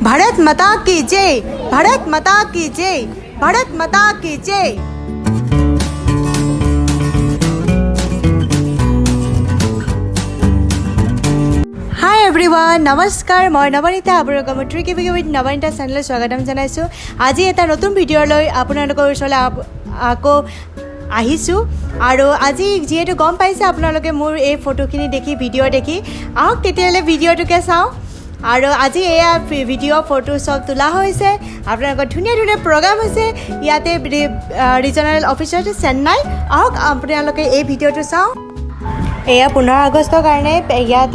भारत माता की जय, भारत माता की जय, भारत माता की जय। हाय एवरीवन, नमस्कार। मैं नवनीता आपलोक ट्रिकी विथ नवनीता चेनेल स्वागतम जानाइছো। আজি এটা নতুন ভিডিঅ' লৈ আপোনালোকৰ ওচৰলৈ আকৌ আহিছোঁ আৰু আজি যেহেতু গম পাইছে আপোনালোকে মোৰ এই ফটোখিনি দেখি ভিডিঅ' দেখি আহক তেতিয়াহ'লে ভিডিঅ'টোকে চাওঁ। আৰু আজি এয়া ভিডিঅ' ফটো সব তোলা হৈছে, আপোনালোকৰ ধুনীয়া ধুনীয়া প্ৰগ্ৰাম হৈছে ইয়াতে ৰিজনেল অফিচত চেন্নাই। আহক আপোনালোকে এই ভিডিঅ'টো চাওঁ। এয়া 15 আগষ্টৰ কাৰণে ইয়াত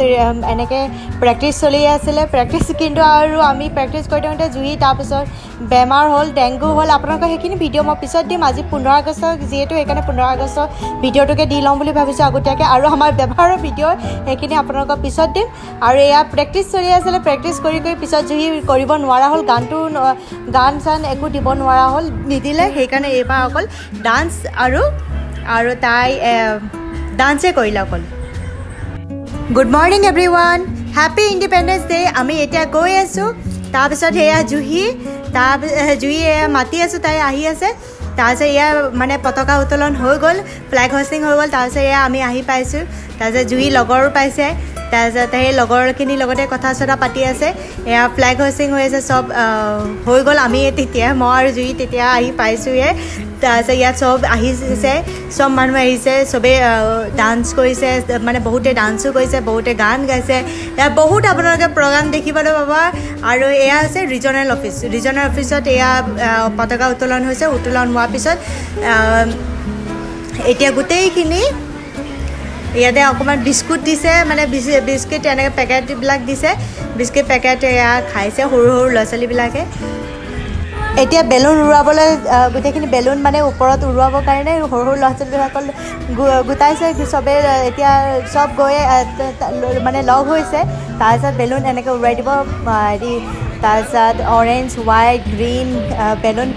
এনেকৈ প্ৰেক্টিছ চলি আছিলে। প্ৰেক্টিছ কিন্তু আৰু আমি প্ৰেক্টিছ কৰি থাকোঁতে জুই তাৰপিছত বেমাৰ হ'ল, ডেংগু হ'ল। আপোনালোকক সেইখিনি ভিডিঅ' মই পিছত দিম। আজি 15 আগষ্ট যিহেতু সেইকাৰণে 15 আগষ্টৰ ভিডিঅ'টোকে দি ল'ম বুলি ভাবিছোঁ আগতীয়াকৈ। আৰু আমাৰ বেমাৰৰ ভিডিঅ' সেইখিনি আপোনালোকক পিছত দিম। আৰু এয়া প্ৰেক্টিছ চলি আছিলে, প্ৰেক্টিছ কৰি পিছত জুই কৰিব নোৱাৰা হ'ল, গান চান একো দিব নোৱাৰা হ'ল, নিদিলে। সেইকাৰণে এইবাৰ অকল ডান্স আৰু তাই ডান্সে কৰিলে অকল। Good morning everyone, happy independence day. আমি এতিয়া গৈ আছোঁ। তাৰপিছত সেয়া জুহি মাতি আছোঁ, তাই আহি আছে। তাৰপিছত এয়া মানে পতাকা উত্তোলন হৈ গ'ল, ফ্লেগ হোষ্টিং হৈ গ'ল। তাৰপিছত এয়া আমি আহি পাইছোঁ। তাৰপিছত জুহি লগৰো পাইছে, তাৰপিছত সেই লগৰখিনিৰ লগতে কথা চথা পাতি আছে। এয়া ফ্লেগ হোষ্টিং হৈ আছে, চব হৈ গ'ল। আমি মই আৰু জুহি তেতিয়া আহি পাইছোঁহে। তাৰপিছত ইয়াত চব আহিছে, চব মানুহ আহিছে, চবেই ডান্স কৰিছে, মানে বহুতে ডান্সো কৰিছে, বহুতে গান গাইছে। ইয়াত বহুত আপোনালোকে প্ৰগ্ৰাম দেখিবলৈ পাব। আৰু এয়া হৈছে ৰিজনেল অফিচত এয়া পতাকা উত্তোলন হৈছে। উত্তোলন হোৱাৰ পিছত এতিয়া গোটেইখিনি ইয়াতে অকণমান বিস্কুট দিছে, মানে বিস্কুট এনেকৈ পেকেটবিলাক দিছে। বিস্কুট পেকেট এয়া খাইছে সৰু সৰু ল'ৰা ছোৱালীবিলাকে। এতিয়া বেলুন উৰুৱাবলৈ গোটেইখিনি বেলুন মানে ওপৰত উৰুৱাবৰ কাৰণে সৰু সৰু ল'ৰা ছোৱালীবিলাকক গোটাইছে চবেই। এতিয়া চব গৈ মানে লগ হৈছে। তাৰপিছত বেলুন এনেকৈ উৰুৱাই দিব। তাৰপিছত অৰেঞ্জ, হোৱাইট, গ্ৰীণ বেলুন।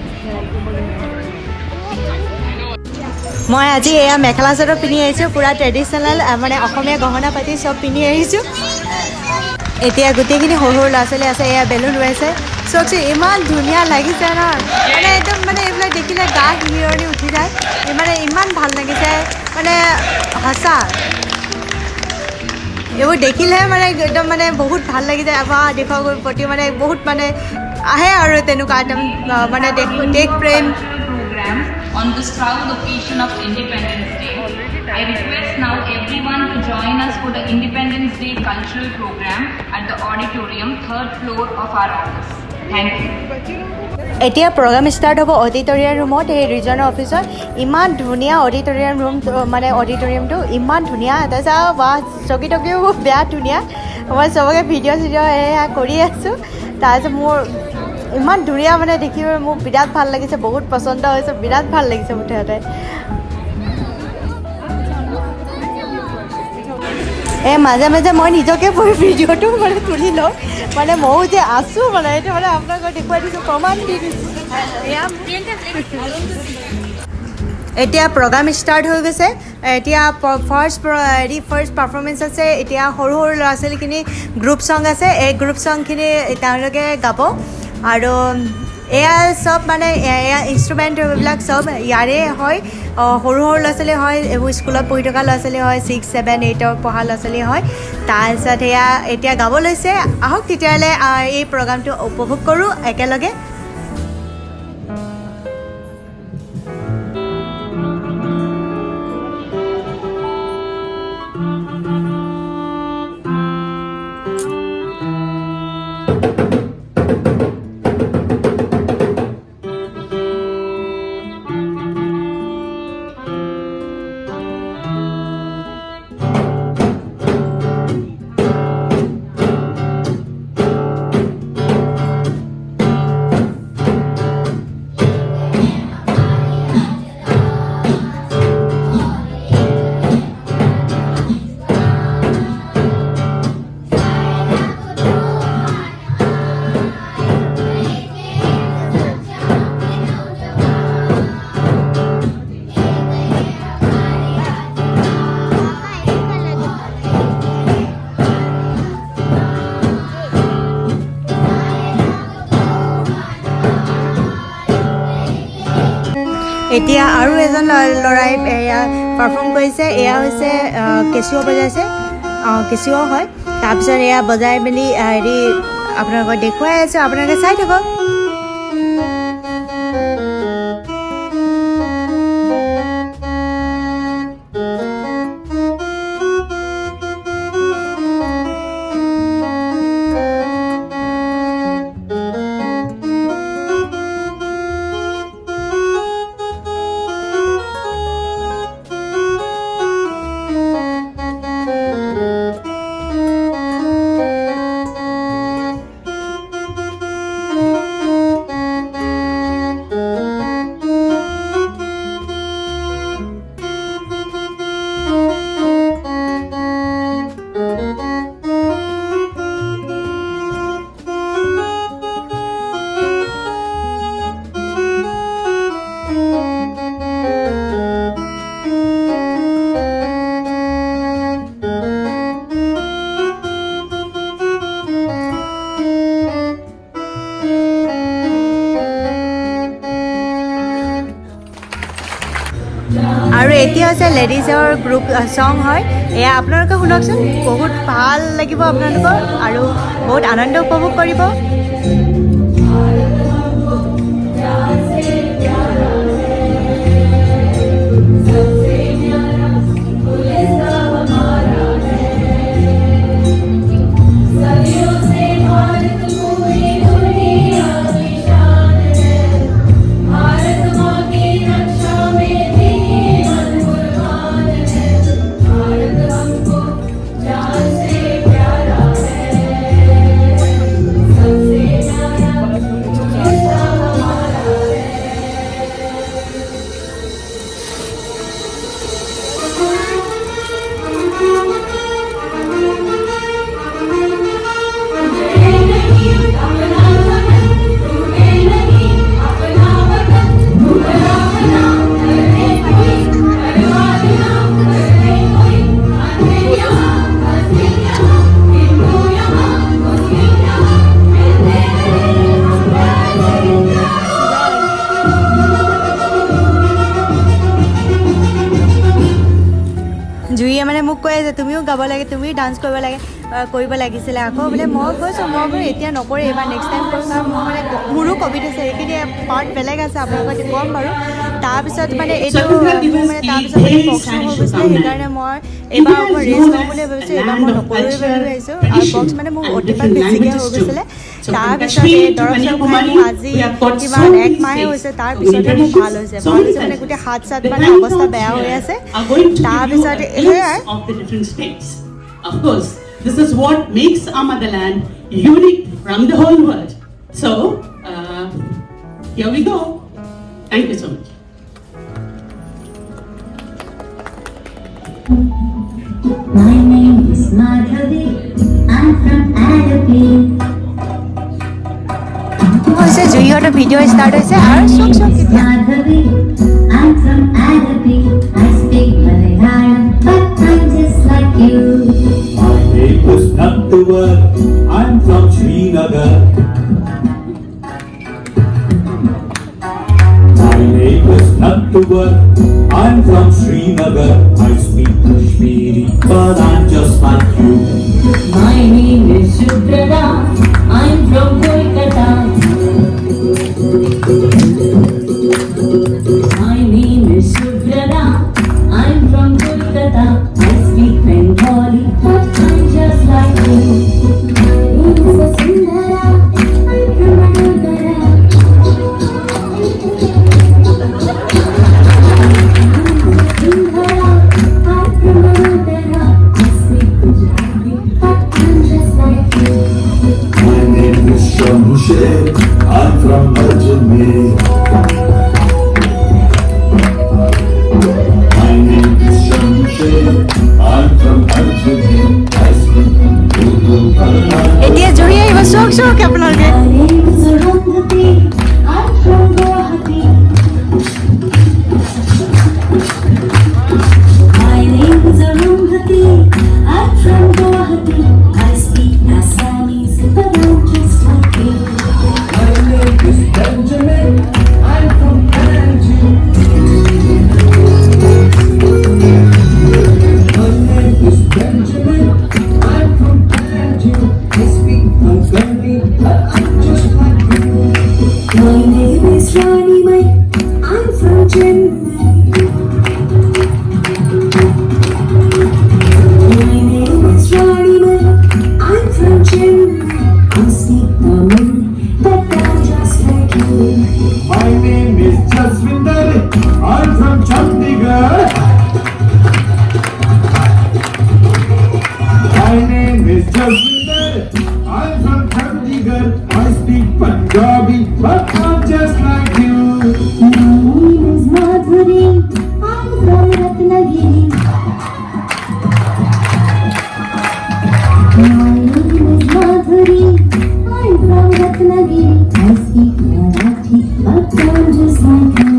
মই আজি এয়া মেখেলা চাদৰ পিন্ধি আহিছোঁ, পূৰা ট্ৰেডিশ্যনেল, মানে অসমীয়া গহনা পাতি চব পিন্ধি আহিছোঁ। এতিয়া গোটেইখিনি সৰু সৰু ল'ৰা ছোৱালী আছে, এয়া বেলুন উৰুৱাইছে। চাওকচোন ইমান ধুনীয়া লাগিছে ন, মানে একদম মানে এইবিলাক দেখিলে গা শিৰণি উঠি যায়। মানে ইমান ভাল লাগিছে, মানে সঁচা এইবোৰ দেখিলেহে মানে একদম মানে বহুত ভাল লাগি যায়। আমাৰ দেশৰ প্ৰতি মানে বহুত মানে আহে আৰু তেনেকুৱা একদম মানে দেশ প্ৰেম। On this proud occasion of Independence Day, I request now everyone to join us for the Independence Day cultural program at the auditorium, 3rd floor of our office. Thank you. এতিয়া প্ৰগ্ৰাম ষ্টাৰ্ট হ'ব auditorium ৰুমত, এই regional অফিচত। ইমান ধুনীয়া auditorium room, মানে অডিটৰিয়ামটো ইমান ধুনীয়া। তাৰপিছত বা চকী টকীও বেয়া ধুনীয়া। মই চবকে ভিডিঅ' এয়া কৰি আছোঁ। তাৰপিছত মোৰ ইমান ধুনীয়া মানে দেখিব, মোক বিৰাট ভাল লাগিছে, বহুত পচন্দ হৈছে, বিৰাট ভাল লাগিছে মুঠতে। মাজে মাজে মই নিজকে ভিডিঅ'টো মানে তুলি লওঁ, মানে ময়ো যে আছোঁ মানে এইটো মানে আপোনালোকক দেখুৱাই দিছোঁ, প্ৰমাণ দি দিছোঁ। এতিয়া প্ৰগ্ৰাম ষ্টাৰ্ট হৈ গৈছে। এতিয়া ফাৰ্ষ্ট পাৰফৰ্মেঞ্চ আছে। এতিয়া সৰু সৰু ল'ৰা ছোৱালীখিনি গ্ৰুপ ছং আছে, এই গ্ৰুপ ছংখিনি তেওঁলোকে গাব। আৰু এয়া চব মানে এয়া ইনষ্ট্ৰুমেণ্ট এইবিলাক চব ইয়াৰে হয়। সৰু সৰু ল'ৰা ছোৱালী হয়, এইবোৰ স্কুলত পঢ়ি থকা ল'ৰা ছোৱালী হয়, 6, 7, 8 পঢ়া ল'ৰা ছোৱালী হয়। তাৰপিছত এয়া এতিয়া গাব লৈছে। আহক তেতিয়াহ'লে এই প্ৰগ্ৰামটো উপভোগ কৰোঁ একেলগে। এতিয়া আৰু এজন ল'ৰাই এয়া পাৰফৰ্ম কৰিছে, এয়া হৈছে কেঁচুৱা বজাইছে, কেঁচুৱা হয়। তাৰপিছত এয়া বজাই মেলি হেৰি আপোনালোকক দেখুৱাই আছোঁ, আপোনালোকে চাই থাকক। আৰু এতিয়া হৈছে লেডিজৰ গ্ৰুপ ছং হয়, এয়া আপোনালোকে শুনকচোন, বহুত ভাল লাগিব আপোনালোকৰ আৰু বহুত আনন্দ উপভোগ কৰিব। জুইয়ে মানে মোক কৈ আছে তুমিও গাব লাগে, তুমিও ডান্স কৰিব লাগিছিলে আকৌ বোলে। মই কৈছোঁ মই বোলো এতিয়া নকৰি, এইবাৰ নেক্সট টাইম কৰিম। কাৰণ মোৰ মানে মোৰো কভিড হৈছে, এইখিনি পাৰ্ট বেলেগ আছে, আপোনালোকক ক'ম বাৰু। তাৰপিছত মানে এইটো মোৰ মানে তাৰপিছত মানে বক্সো হৈ গৈছিলে, সেইকাৰণে মই এইবাৰ অকণ ৰেষ্ট ল'ম বুলি ভাবিছোঁ। এইবাৰ মই নকৰোঁৱে বুলি ভাবিছোঁ। আৰু বক্স মানে মোৰ অতিপাত বেছিকৈ হৈ গৈছিলে। তাৰপিছত এই দৰৱ চৰব খাই আজি কিমান 1 মাহে হৈছে, তাৰপিছতহে মোৰ ভাল হৈছে মানে গোটেই হাত চাত মানে অৱস্থা বেয়া হৈ আছে। তাৰপিছত সেয়াই Of course, this is what makes our motherland unique from the whole world. So, here we go. Thank you so much. My name is Madhavi. I'm from Arabi. হৈছে জুইহঁতৰ ভিডিঅ' ষ্টাৰ্ট হৈছে আৰু চক কেতিয়া Madhavi. I'm from Arabi. I speak Malayalam, but I'm just like you. My name is Nanduvar. I'm from Srinagar. My name is Nanduvar. I'm from Srinagar. I speak Kashmiri, but I'm just like you. My name is Shubrada. I'm from Kolkata. My name is Shubrada. I'm from Kolkata. I speak Bengali, but I'm just like you. My name is Sundara. I'm from Vadodara. Sundara. I'm from Vadodara. I speak Gujarati, but I'm just like you. My name is Shamsher. I'm from Ajmer. My name is Shamsher. I'm from Ajmer. I speak Urdu, Kannada. এতিয়া জুই আহিব চক আপোনালোকে। My name is Arundhati. I'm from Guwahati. My name is Arundhati. I'm from Guwahati. I speak Assamese, but I'm just like you. My name is Benjamin. is Jaswinder. I'm from Chandigarh. I speak Punjabi, but I'm just like you. My name is Madhuri. I'm from Ratnagiri. My name is Madhuri. I'm from Ratnagiri. I speak Marathi, but I'm just like you.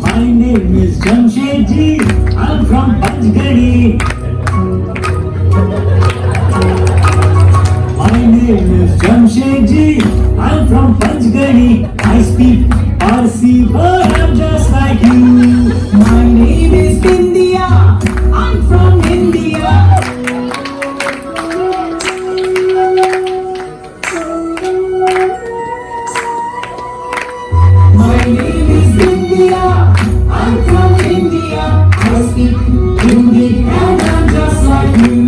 My name is Jamshedji. I'm from Panchgani. My name is Jamshedji. I'm from Panchgani. I speak Parsi, but I'm just like you. My name is India. I'm from India. My name is India. I'm from India. I speak Hindi and I'm just like you.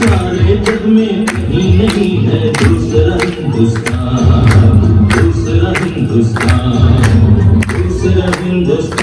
सारे जग में कहीं नहीं है दूसरा हिंदुस्तान, दूसरा हिंदुस्तान, दूसरा हिंदुस्तान.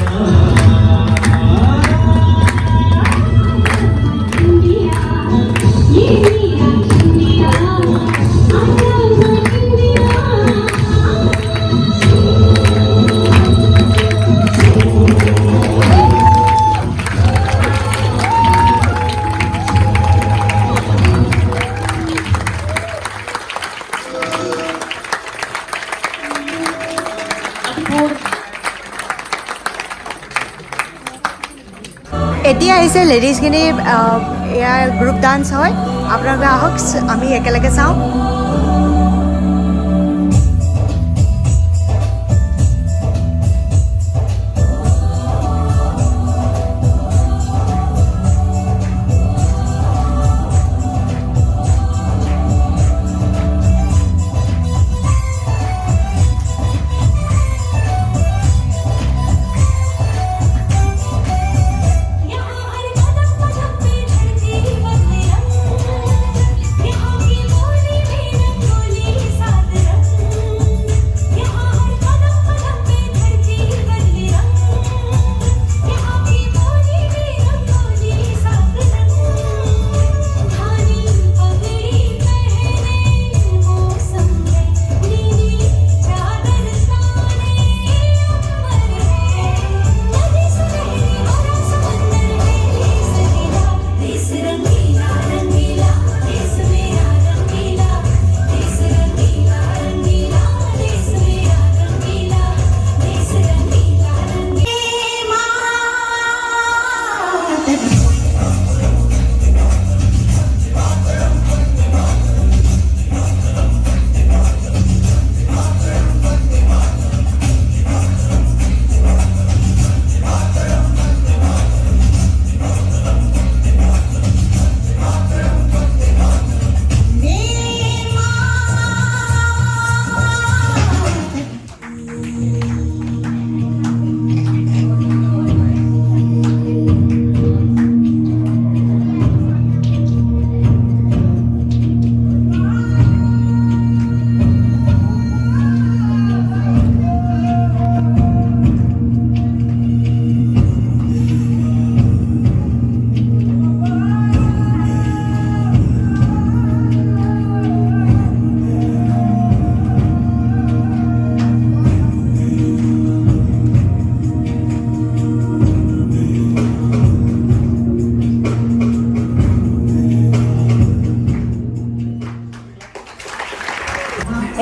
এতিয়া আহিছে লেডিজখিনি ইয়াৰ গ্ৰুপ ডান্স হয় আপোনালোকে আহক আমি একেলগে চাওঁ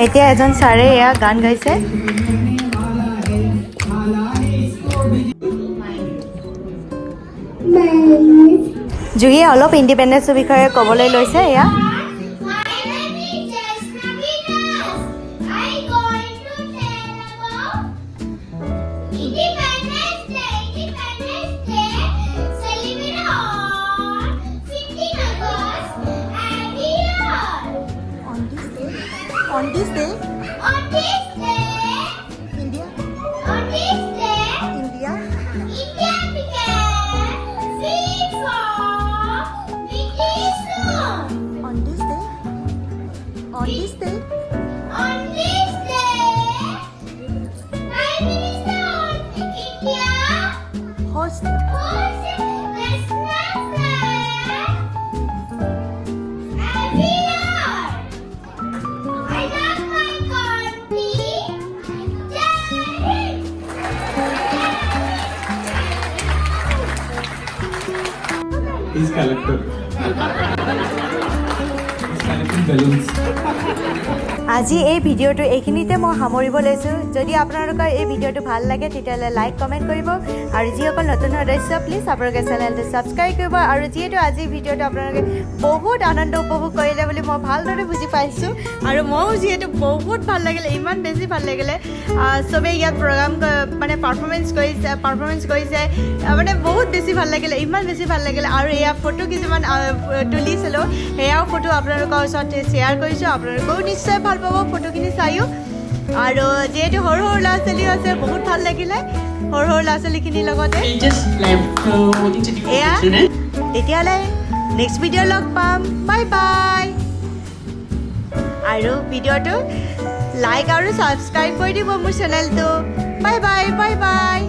এতিয়া এজন ছাৰে এয়া গান গাইছে জুহিয়ে অলপ ইণ্ডিপেণ্ডেন্সৰ বিষয়ে ক'বলৈ লৈছে এয়া On this day, India. On this day, He's collector. He's collecting balloons. আজি এই ভিডিঅ'টো এইখিনিতে মই সামৰিব লৈছোঁ যদি আপোনালোকৰ এই ভিডিঅ'টো ভাল লাগে তেতিয়াহ'লে লাইক কমেণ্ট কৰিব আৰু যিসকল নতুন সদস্য প্লিজ আপোনালোকে চেনেলটো ছাবস্ক্ৰাইব কৰিব আৰু যিহেতু আজিৰ ভিডিঅ'টো আপোনালোকে বহুত আনন্দ উপভোগ কৰিলে বুলি মই ভালদৰে বুজি পাইছোঁ আৰু ময়ো যিহেতু বহুত ভাল লাগিলে ইমান বেছি ভাল লাগিলে চবেই ইয়াত প্ৰগ্ৰাম মানে পাৰফৰ্মেঞ্চ কৰিছে মানে বহুত বেছি ভাল লাগিলে ইমান বেছি ভাল লাগিলে আৰু এয়া ফটো কিছুমান তুলিছিলোঁ সেয়াও ফটো আপোনালোকৰ ওচৰত শ্বেয়াৰ কৰিছোঁ আপোনালোকেও নিশ্চয় ভাল পাব ফটোখিনি চায়ো আৰু যিহেতু সৰু সৰু ল'ৰা ছোৱালীও আছে বহুত ভাল লাগিলে সৰু সৰু ল'ৰা ছোৱালীখিনিৰ লগতে We just left to introduce এয়া the children. তেতিয়াহ'লে নেক্সট ভিডিঅ' লগ পাম বাই বাই আৰু ভিডিঅ'টো লাইক আৰু ছাবস্ক্ৰাইব কৰি দিব মোৰ চেনেলটো বাই বাই বাই বাই